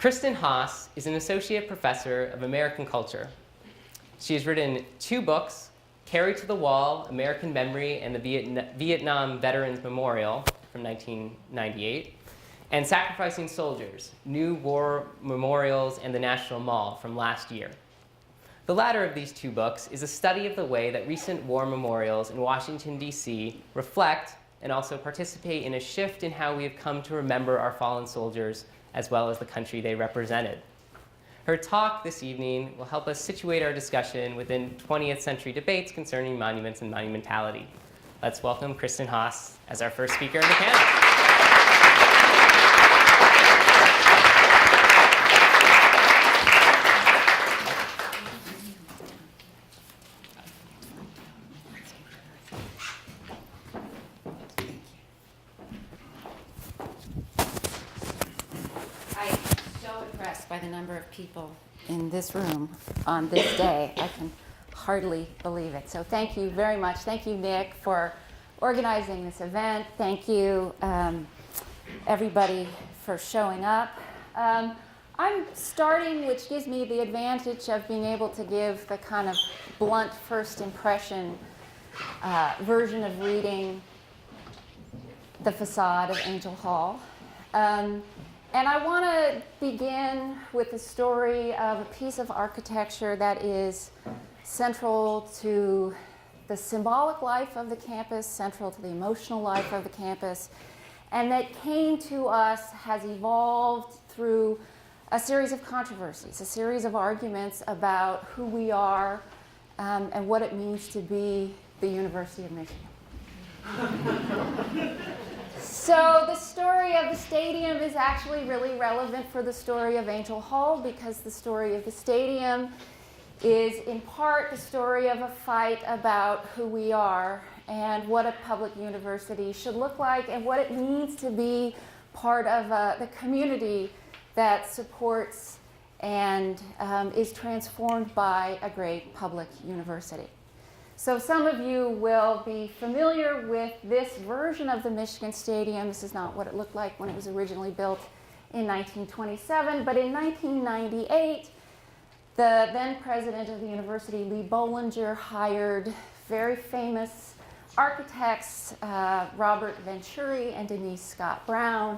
Kristin Haas is an associate professor of American culture. She has written 2 books, Carried to the Wall, American Memory and the Vietnam Veterans Memorial from 1998, and Sacrificing Soldiers, New War Memorials and the National Mall from last year. The latter of these 2 books is a study of the way that recent war memorials in Washington, D.C. reflect and also participate in a shift in how we have come to remember our fallen soldiers as well as the country they represented. Her talk this evening will help us situate our discussion within 20th century debates concerning monuments and monumentality. Let's welcome Kristin Haas as our first speaker in the panel. By the number of people in this room on this day. I can hardly believe it. So thank you very much. Thank you, Nick, for organizing this event. Thank you, everybody, for showing up. I'm starting, which gives me the advantage of being able to give the kind of blunt first impression version of reading The Facade of Angell Hall. And I want to begin with the story of a piece of architecture that is central to the symbolic life of the campus, central to the emotional life of the campus, and that came to us, has evolved through a series of controversies, a series of arguments about who we are and what it means to be the University of Michigan. So the story of the stadium is actually really relevant for the story of Angell Hall, because the story of the stadium is in part the story of a fight about who we are and what a public university should look like and what it means to be part of the community that supports and is transformed by a great public university. So some of you will be familiar with this version of the Michigan Stadium. This is not what it looked like when it was originally built in 1927, but in 1998, the then president of the university, Lee Bollinger, hired very famous architects, Robert Venturi and Denise Scott Brown,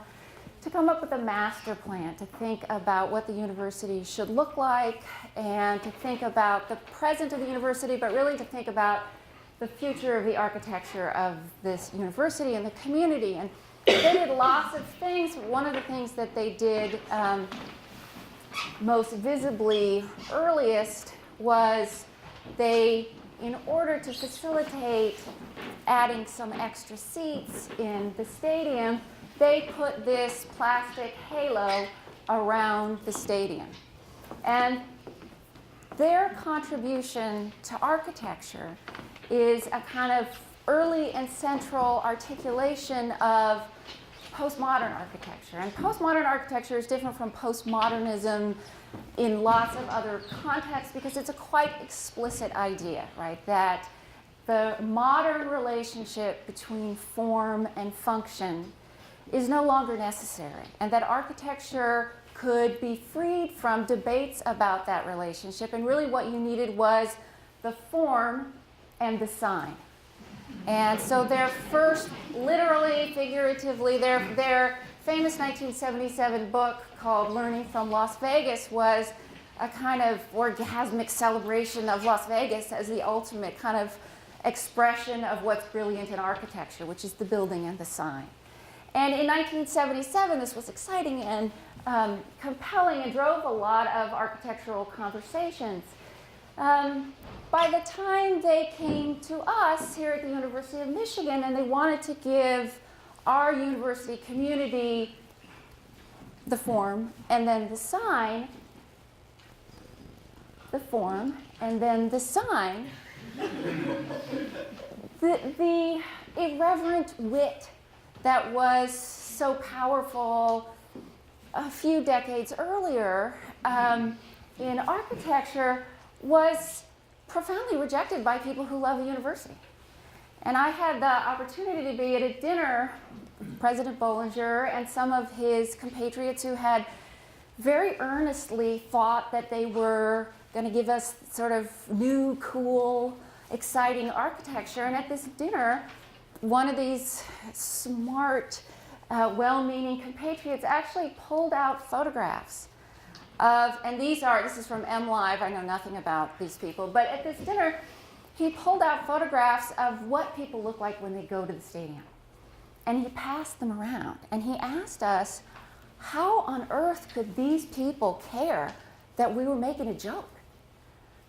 to come up with a master plan to think about what the university should look like and to think about the present of the university, but really to think about the future of the architecture of this university and the community. And they did lots of things. One of the things that they did most visibly earliest was they, in order to facilitate adding some extra seats in the stadium, they put this plastic halo around the stadium. And their contribution to architecture is a kind of early and central articulation of postmodern architecture. And postmodern architecture is different from postmodernism in lots of other contexts because it's a quite explicit idea, right? That the modern relationship between form and function is no longer necessary, and that architecture could be freed from debates about that relationship, and really what you needed was the form and the sign. And so their first, literally, figuratively, their famous 1977 book called Learning from Las Vegas was a kind of orgasmic celebration of Las Vegas as the ultimate kind of expression of what's brilliant in architecture, which is the building and the sign. And in 1977, this was exciting and compelling and drove a lot of architectural conversations. By the time they came to us here at the University of Michigan and they wanted to give our university community the form and then the sign, the form and then the sign, the irreverent wit that was so powerful a few decades earlier in architecture was profoundly rejected by people who love the university. And I had the opportunity to be at a dinner with President Bollinger and some of his compatriots who had very earnestly thought that they were going to give us sort of new, cool, exciting architecture. And at this dinner, one of these smart, well-meaning compatriots actually pulled out photographs of, and this is from MLive, I know nothing about these people, but at this dinner, he pulled out photographs of what people look like when they go to the stadium. And he passed them around, and he asked us, how on earth could these people care that we were making a joke,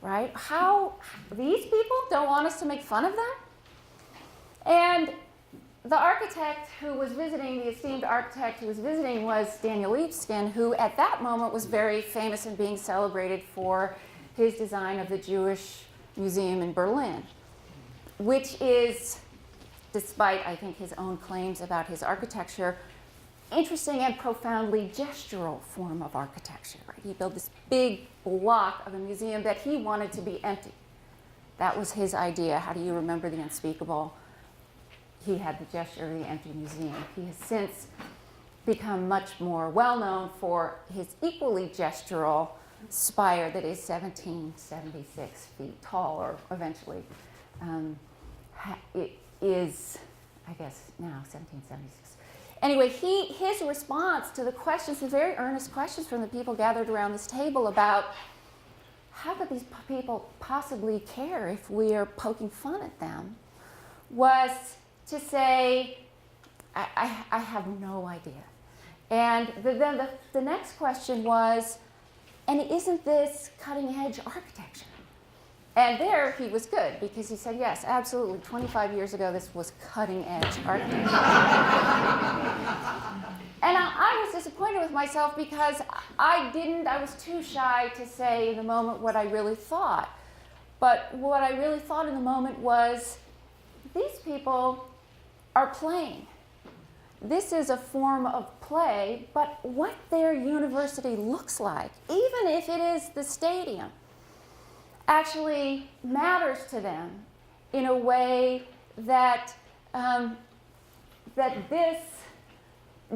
right? How, these people don't want us to make fun of them? And the architect who was visiting, the esteemed architect who was visiting, was Daniel Libeskind, who at that moment was very famous and being celebrated for his design of the Jewish Museum in Berlin, which is, despite I think his own claims about his architecture, interesting and profoundly gestural form of architecture. Right? He built this big block of a museum that he wanted to be empty. That was his idea. How do you remember the unspeakable? He had the gesture of the empty museum. He has since become much more well-known for his equally gestural spire that is 1776 feet tall, or eventually it is, I guess, now 1776. Anyway, his response to the questions, the very earnest questions from the people gathered around this table about how could these people possibly care if we are poking fun at them, was to say, I have no idea. And then the next question was, and isn't this cutting-edge architecture? And there he was good, because he said, yes, absolutely, 25 years ago this was cutting-edge architecture. And I was disappointed with myself because I was too shy to say in the moment what I really thought. But what I really thought in the moment was, these people are playing. This is a form of play, but what their university looks like, even if it is the stadium, actually matters to them in a way that that this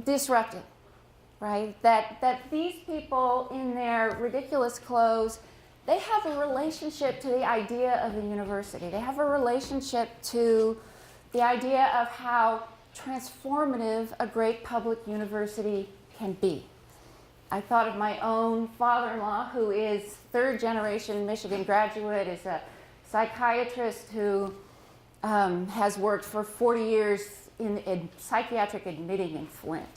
disrupted, right? That these people in their ridiculous clothes, they have a relationship to the idea of the university. They have a relationship to the idea of how transformative a great public university can be. I thought of my own father-in-law, who is third-generation Michigan graduate, is a psychiatrist who has worked for 40 years in psychiatric admitting in Flint,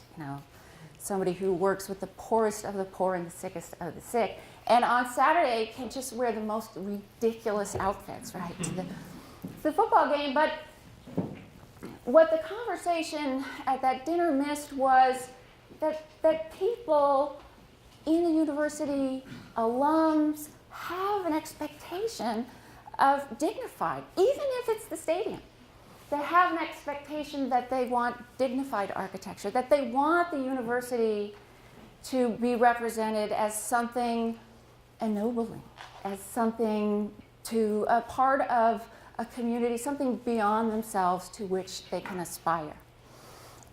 somebody who works with the poorest of the poor and the sickest of the sick. And on Saturday can just wear the most ridiculous outfits, right, to the football game. But what the conversation at that dinner missed was that people in the university, alums, have an expectation of dignified, even if it's the stadium. They have an expectation that they want dignified architecture, that they want the university to be represented as something ennobling, as something to a part of a community, something beyond themselves to which they can aspire.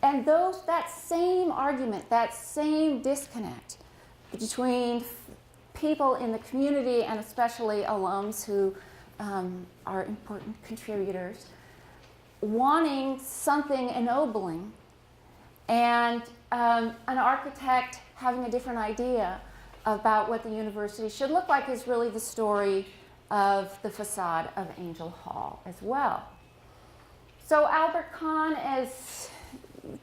And that same argument, that same disconnect between people in the community, and especially alums who are important contributors, wanting something ennobling, and an architect having a different idea about what the university should look like, is really the story of the facade of Angel Hall as well. So Albert Kahn, as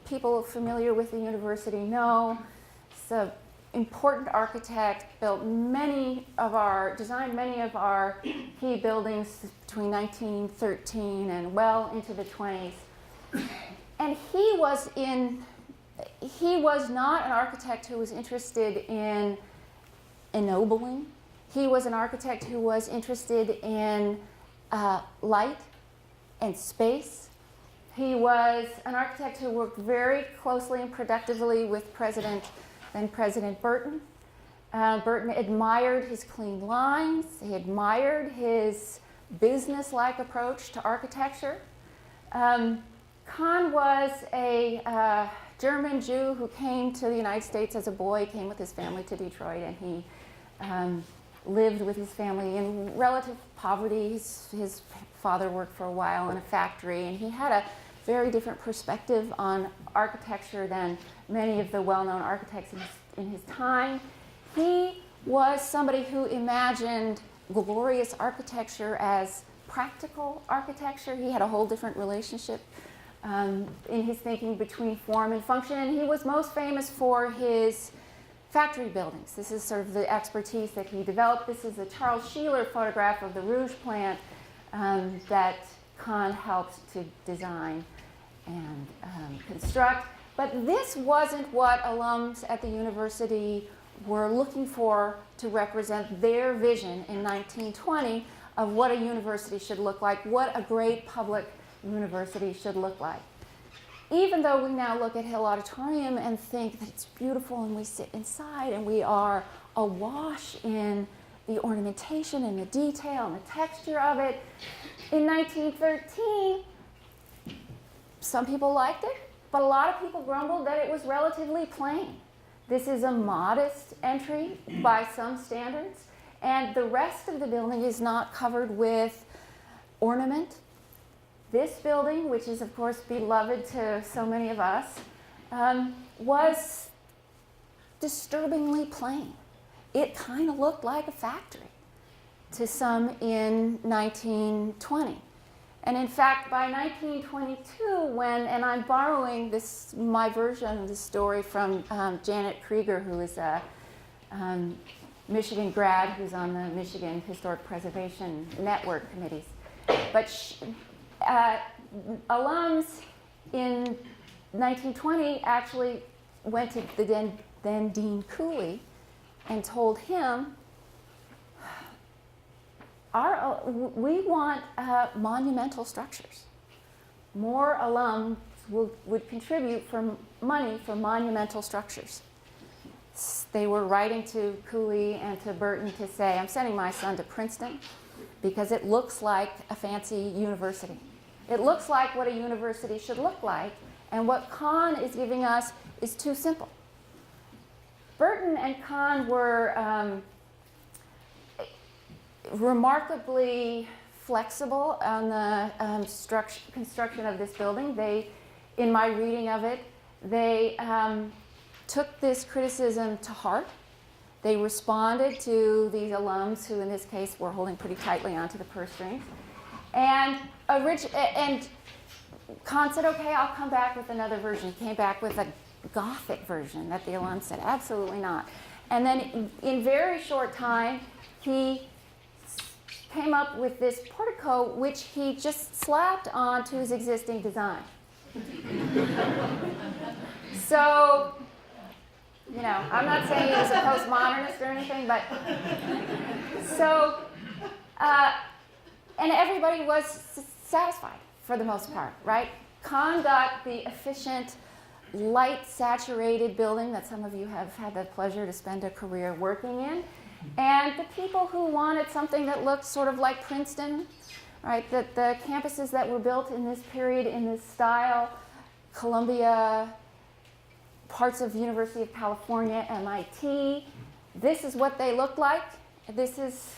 people familiar with the university know, is an important architect, designed many of our key buildings between 1913 and well into the 20s. And he was not an architect who was interested in ennobling. He was an architect who was interested in light and space. He was an architect who worked very closely and productively with then President Burton. Burton admired his clean lines. He admired his business-like approach to architecture. Kahn was a German Jew who came to the United States as a boy, came with his family to Detroit, and he lived with his family in relative poverty. His father worked for a while in a factory, and he had a very different perspective on architecture than many of the well-known architects in his time. He was somebody who imagined glorious architecture as practical architecture. He had a whole different relationship in his thinking between form and function, and he was most famous for his factory buildings. This is sort of the expertise that he developed. This is a Charles Sheeler photograph of the Rouge plant that Kahn helped to design and construct. But this wasn't what alums at the university were looking for to represent their vision in 1920 of what a university should look like, what a great public university should look like. Even though we now look at Hill Auditorium and think that it's beautiful and we sit inside and we are awash in the ornamentation and the detail and the texture of it, in 1913, some people liked it, but a lot of people grumbled that it was relatively plain. This is a modest entry by some standards, and the rest of the building is not covered with ornament. This building, which is of course beloved to so many of us, was disturbingly plain. It kind of looked like a factory to some in 1920. And in fact, by 1922, and I'm borrowing my version of the story from Janet Krieger, who is a Michigan grad who's on the Michigan Historic Preservation Network committees. But alums in 1920 actually went to the then Dean Cooley and told him, we want monumental structures. More alums would contribute money for monumental structures. They were writing to Cooley and to Burton to say, I'm sending my son to Princeton because it looks like a fancy university. It looks like what a university should look like, and what Kahn is giving us is too simple. Burton and Kahn were remarkably flexible on the construction of this building. In my reading of it, they took this criticism to heart. They responded to these alums who, in this case, were holding pretty tightly onto the purse strings. And Kahn said, okay, I'll come back with another version. He came back with a Gothic version that the alums said, absolutely not. And then in very short time, he came up with this portico, which he just slapped onto his existing design. So, I'm not saying he was a postmodernist or anything, but so, and everybody was satisfied for the most part, right? Kahn got the efficient, light-saturated building that some of you have had the pleasure to spend a career working in. And the people who wanted something that looked sort of like Princeton, right? The campuses that were built in this period, in this style, Columbia, parts of University of California, MIT, this is what they looked like. This is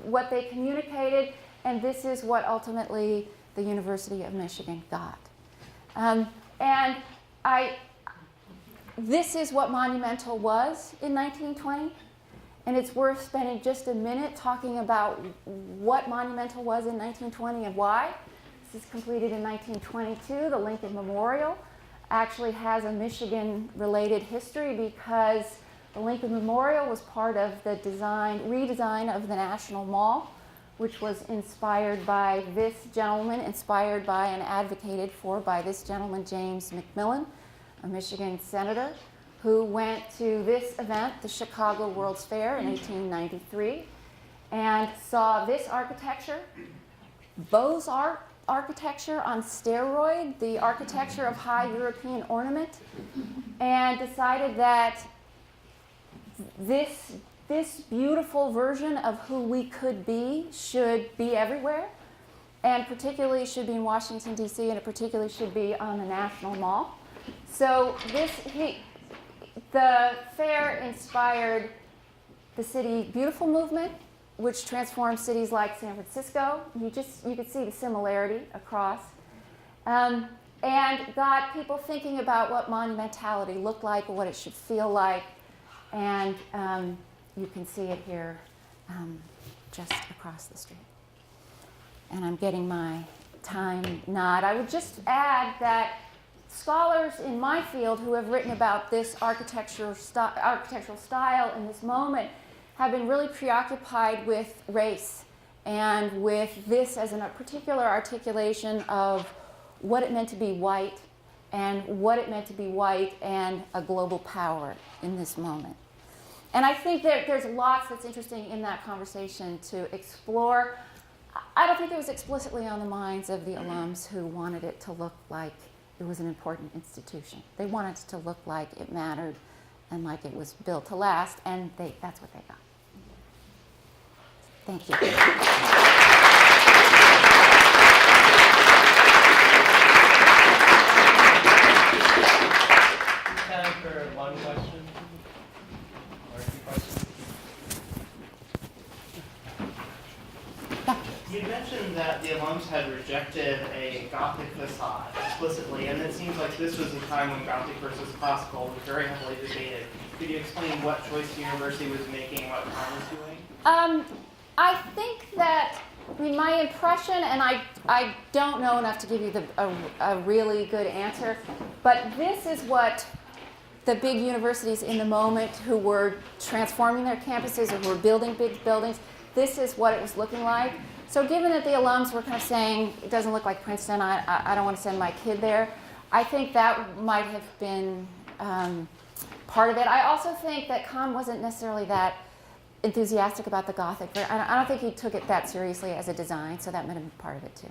what they communicated, and this is what ultimately the University of Michigan got. This is what monumental was in 1920. And it's worth spending just a minute talking about what monumental was in 1920 and why. This is completed in 1922. The Lincoln Memorial actually has a Michigan-related history because the Lincoln Memorial was part of the redesign of the National Mall, which was inspired by this gentleman, inspired by and advocated for by this gentleman, James McMillan, a Michigan senator, who went to this event, the Chicago World's Fair in 1893, and saw this architecture, Beaux-Art architecture on steroid, the architecture of high European ornament, and decided that this beautiful version of who we could be should be everywhere, and particularly should be in Washington, D.C., and it particularly should be on the National Mall. So the fair inspired the City Beautiful movement, which transformed cities like San Francisco. You could see the similarity across. And got people thinking about what monumentality looked like, or what it should feel like. And you can see it here just across the street. And I'm getting my time nod. I would just add that scholars in my field who have written about this architectural style in this moment have been really preoccupied with race and with this as a particular articulation of what it meant to be white and what it meant to be white and a global power in this moment. And I think that there's lots that's interesting in that conversation to explore. I don't think it was explicitly on the minds of the alums who wanted it to look like it was an important institution. They wanted it to look like it mattered and like it was built to last, and that's what they got. Thank you. Time for one question or two questions. You mentioned that the alums had rejected a Gothic facade explicitly, and it seems like this was a time when Gothic versus classical was very heavily debated. Could you explain what choice the university was making, what Kahn was doing? I think that, my impression, and I don't know enough to give you a really good answer, but this is what the big universities in the moment who were transforming their campuses or who were building big buildings, this is what it was looking like. So given that the alums were kind of saying, it doesn't look like Princeton, I don't want to send my kid there, I think that might have been part of it. I also think that Kahn wasn't necessarily that enthusiastic about the Gothic. I don't think he took it that seriously as a design, so that might have been part of it too.